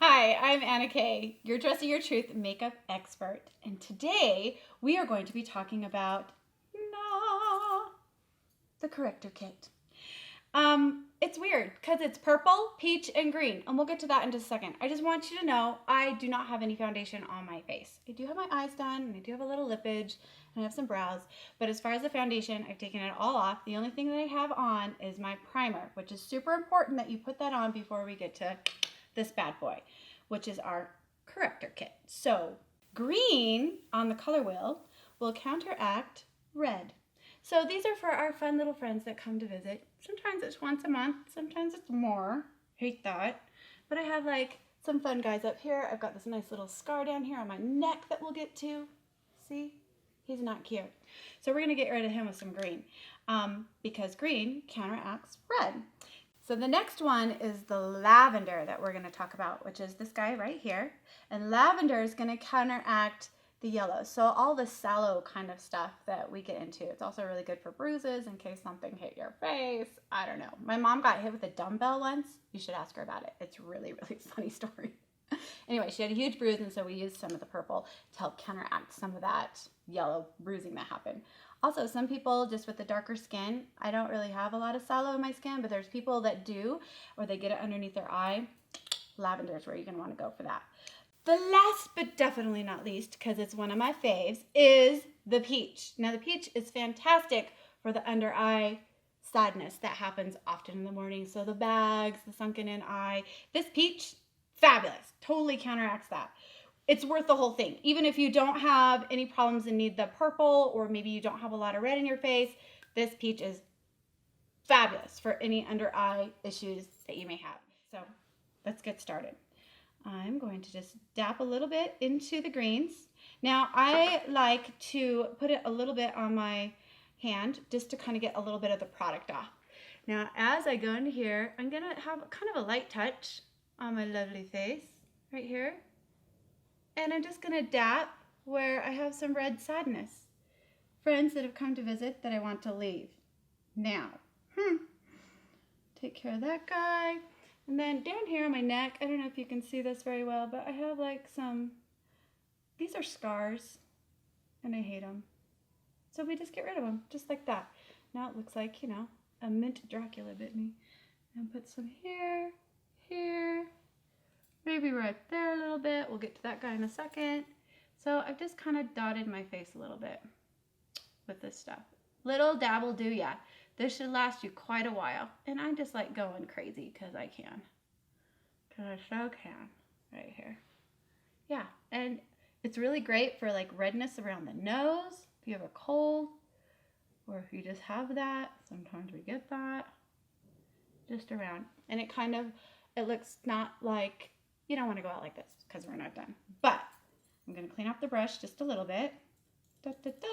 Hi, I'm Anna Kay, your Dress of Your Truth makeup expert. And today we are going to be talking about the Corrector kit. It's weird because it's purple, peach, and green. And we'll get to that in just a second. I just want you to know I do not have any foundation on my face. I do have my eyes done, and I do have a little lippage, and I have some brows. But as far as the foundation, I've taken it all off. The only thing that I have on is my primer, which is super important that you put that on before we get to this bad boy, which is our Corrector kit. So green on the color wheel will counteract red. So these are for our fun little friends that come to visit. Sometimes it's once a month, sometimes it's more. Hate that. But I have like some fun guys up here. I've got this nice little scar down here on my neck that we'll get to. See? He's not cute. So we're going to get rid of him with some green because green counteracts red. So the next one is the lavender that we're going to talk about, which is this guy right here. And lavender is going to counteract the yellow. So all the sallow kind of stuff that we get into. It's also really good for bruises in case something hit your face. I don't know. My mom got hit with a dumbbell once. You should ask her about it. It's really, really funny story. Anyway, she had a huge bruise, and so we used some of the purple to help counteract some of that yellow bruising that happened. Also, some people just with the darker skin, I don't really have a lot of sallow in my skin, but there's people that do, or they get it underneath their eye. Lavender is where you're going to want to go for that. The last but definitely not least, because it's one of my faves, is the peach. Now, the peach is fantastic for the under eye sadness that happens often in the morning. So the bags, the sunken in eye, this peach, fabulous. Totally counteracts that. It's worth the whole thing. Even if you don't have any problems and need the purple, or maybe you don't have a lot of red in your face, this peach is fabulous for any under eye issues that you may have. So let's get started. I'm going to just dap a little bit into the greens. Now I like to put it a little bit on my hand just to kind of get a little bit of the product off. Now as I go into here, I'm going to have kind of a light touch on my lovely face right here. And I'm just going to dap where I have some red sadness. Friends that have come to visit that I want to leave. Now, take care of that guy. And then down here on my neck, I don't know if you can see this very well, but I have like these are scars, and I hate them. So we just get rid of them, just like that. Now it looks like, a mint Dracula bit me. And put some here, maybe right there a little bit. We'll get to that guy in a second. So I've just kind of dotted my face a little bit with this stuff. Little dab will do ya. This should last you quite a while. And I'm just like going crazy because I can. Because I so can. Right here. Yeah. And it's really great for like redness around the nose. If you have a cold. Or if you just have that. Sometimes we get that. Just around. And it looks not like, you don't want to go out like this because we're not done. But I'm going to clean off the brush just a little bit. Da, da, da.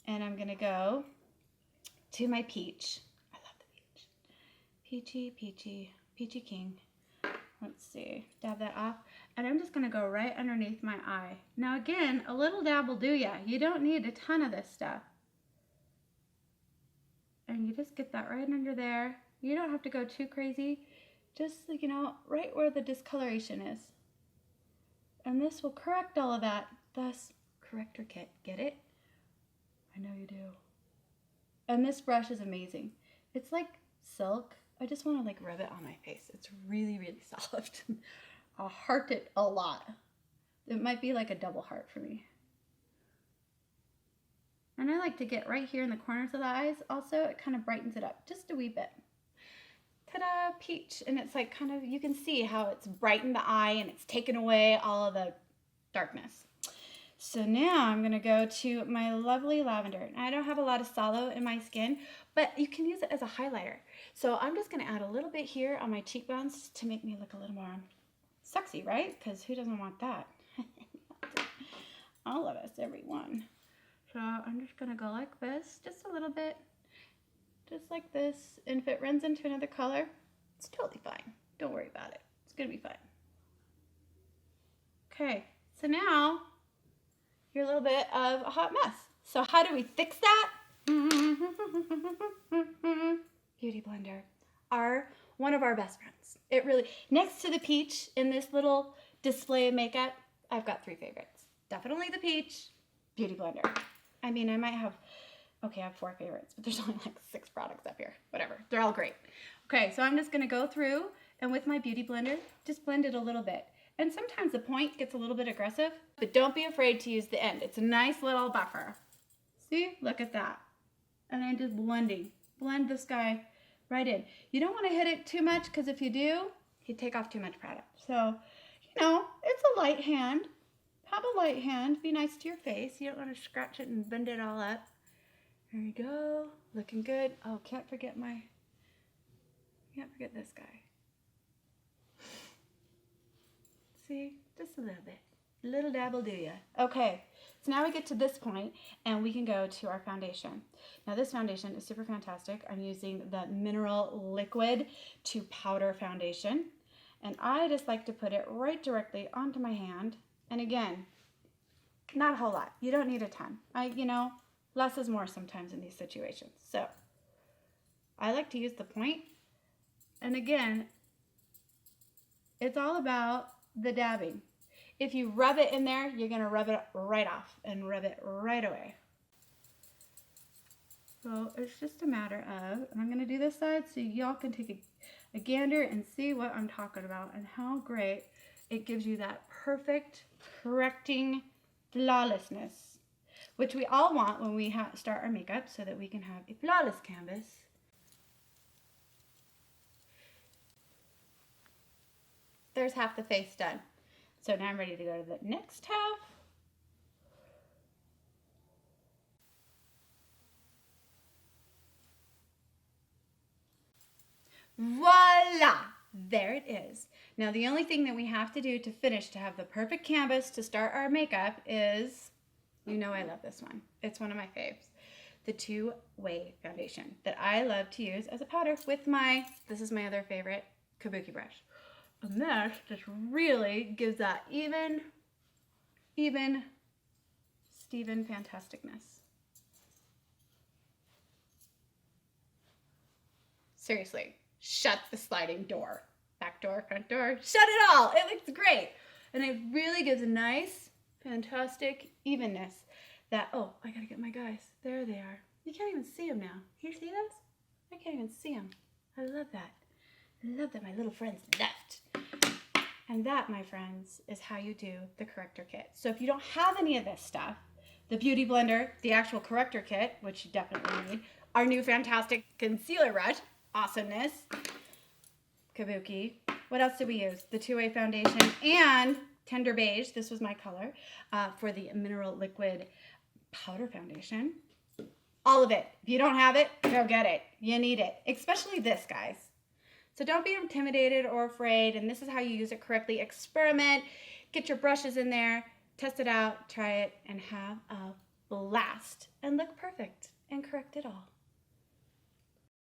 And I'm going to go to my peach. I love the peach. Peachy, peachy, peachy king. Let's see. Dab that off. And I'm just going to go right underneath my eye. Now again, a little dab will do ya. You don't need a ton of this stuff. And you just get that right under there. You don't have to go too crazy. Just, right where the discoloration is. And this will correct all of that. Thus, Corrector kit. Get it? I know you do. And this brush is amazing. It's like silk. I just want to rub it on my face. It's really, really soft. I'll heart it a lot. It might be like a double heart for me. And I like to get right here in the corners of the eyes. Also, it kind of brightens it up just a wee bit. Ta-da, peach. And it's like you can see how it's brightened the eye and it's taken away all of the darkness. So now I'm going to go to my lovely lavender. I don't have a lot of sallow in my skin, but you can use it as a highlighter. So I'm just going to add a little bit here on my cheekbones to make me look a little more sexy, right? Because who doesn't want that? All of us, everyone. So I'm just going to go like this, just a little bit, just like this. And if it runs into another color, it's totally fine. Don't worry about it. It's going to be fine. Okay, so now you're a little bit of a hot mess. So how do we fix that? Beauty blender. Our one of our best friends. It really, next to the peach in this little display of makeup, I've got 3 favorites. Definitely the peach, Beauty Blender. I mean, I might have, okay, I have 4 favorites, but there's only like 6 products up here. Whatever, they're all great. Okay, so I'm just gonna go through and with my Beauty Blender, just blend it a little bit. And sometimes the point gets a little bit aggressive, but don't be afraid to use the end. It's a nice little buffer. See, look at that. And then just blending. Blend this guy right in. You don't want to hit it too much because if you do, you take off too much product. So, you know, it's a light hand. Have a light hand. Be nice to your face. You don't want to scratch it and bend it all up. There you go. Looking good. Oh, can't forget this guy. See, just a little bit. A little dab will do ya. Okay, so now we get to this point and we can go to our foundation. Now this foundation is super fantastic. I'm using the Mineral Liquid to Powder Foundation. And I just like to put it right directly onto my hand. And again, not a whole lot. You don't need a ton. You know, less is more sometimes in these situations. So I like to use the point. And again, it's all about the dabbing. If you rub it in there, you're going to rub it right off and rub it right away. So it's just a matter of, and I'm going to do this side so y'all can take a gander and see what I'm talking about and how great it gives you that perfect correcting flawlessness, which we all want when we start our makeup so that we can have a flawless canvas. There's half the face done. So now I'm ready to go to the next half. Voila! There it is. Now the only thing that we have to do to finish to have the perfect canvas to start our makeup is, you know I love this one. It's one of my faves. The two-way foundation that I love to use as a powder with this is my other favorite, kabuki brush. And this just really gives that even Steven fantasticness. Seriously, shut the sliding door. Back door, front door, shut it all. It looks great. And it really gives a nice, fantastic evenness that, oh, I gotta get my guys. There they are. You can't even see them now. You see those? I can't even see them. I love that. I love that my little friends left. And that, my friends, is how you do the Corrector kit. So if you don't have any of this stuff, the Beauty Blender, the actual Corrector kit, which you definitely need, our new fantastic concealer brush, awesomeness, kabuki. What else did we use? The two-way foundation and Tender Beige, this was my color, for the Mineral Liquid Powder Foundation. All of it. If you don't have it, go get it. You need it. Especially this, guys. So don't be intimidated or afraid, and this is how you use it correctly. Experiment, get your brushes in there, test it out, try it, and have a blast. And look perfect and correct it all.